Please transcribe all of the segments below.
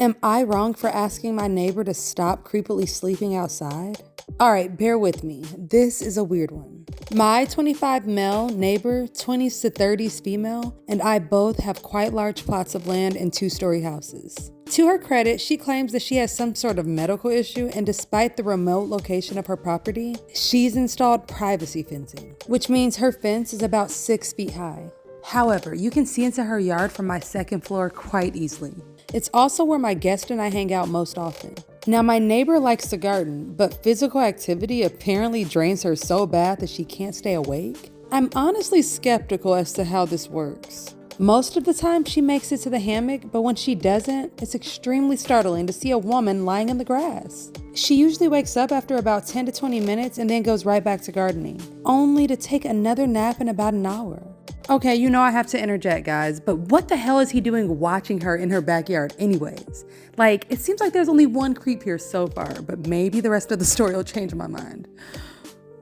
Am I wrong for asking my neighbor to stop creepily sleeping outside? Alright, bear with me. This is a weird one. My 25 male neighbor, 20s to 30s female, and I both have quite large plots of land and 2-story houses. To her credit, she claims that she has some sort of medical issue, and despite the remote location of her property, she's installed privacy fencing, which means her fence is about 6 feet high. However, you can see into her yard from my second floor quite easily. It's also where my guest and I hang out most often. Now, my neighbor likes to garden, but physical activity apparently drains her so bad that she can't stay awake. I'm honestly skeptical as to how this works. Most of the time, she makes it to the hammock, but when she doesn't, it's extremely startling to see a woman lying in the grass. She usually wakes up after about 10 to 20 minutes and then goes right back to gardening, only to take another nap in about an hour. Okay, you know I have to interject, guys, but what the hell is he doing watching her in her backyard anyways? Like, it seems like there's only one creep here so far, but maybe the rest of the story will change my mind.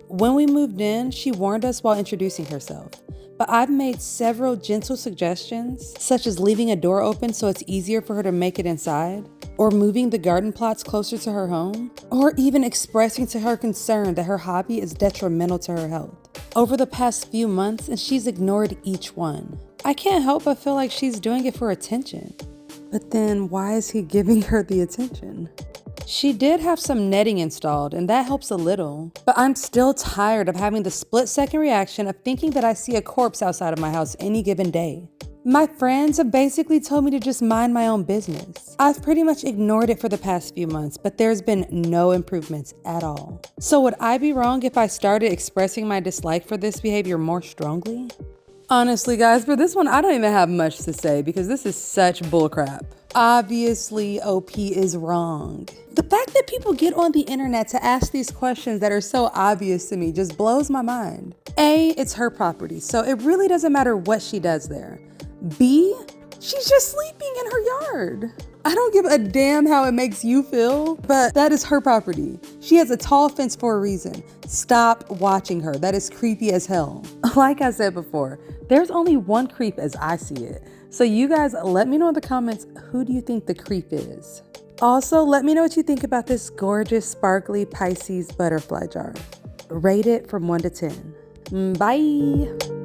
When we moved in, she warned us while introducing herself, but I've made several gentle suggestions, such as leaving a door open so it's easier for her to make it inside, or moving the garden plots closer to her home, or even expressing to her concern that her hobby is detrimental to her health. Over the past few months, and she's ignored each one. I can't help but feel like she's doing it for attention. But then why is he giving her the attention? She did have some netting installed, and that helps a little, but I'm still tired of having the split-second reaction of thinking that I see a corpse outside of my house any given day. My friends have basically told me to just mind my own business. I've pretty much ignored it for the past few months, but there's been no improvements at all. So would I be wrong if I started expressing my dislike for this behavior more strongly? Honestly, guys, for this one, I don't even have much to say because this is such bullcrap. Obviously, OP is wrong. The fact that people get on the internet to ask these questions that are so obvious to me just blows my mind. A, it's her property, so it really doesn't matter what she does there. B, she's just sleeping in her yard. I don't give a damn how it makes you feel, but that is her property. She has a tall fence for a reason. Stop watching her. That is creepy as hell. Like I said before, there's only one creep as I see it. So you guys, let me know in the comments, who do you think the creep is? Also, let me know what you think about this gorgeous, sparkly Pisces butterfly jar. Rate it from 1 to 10. Bye.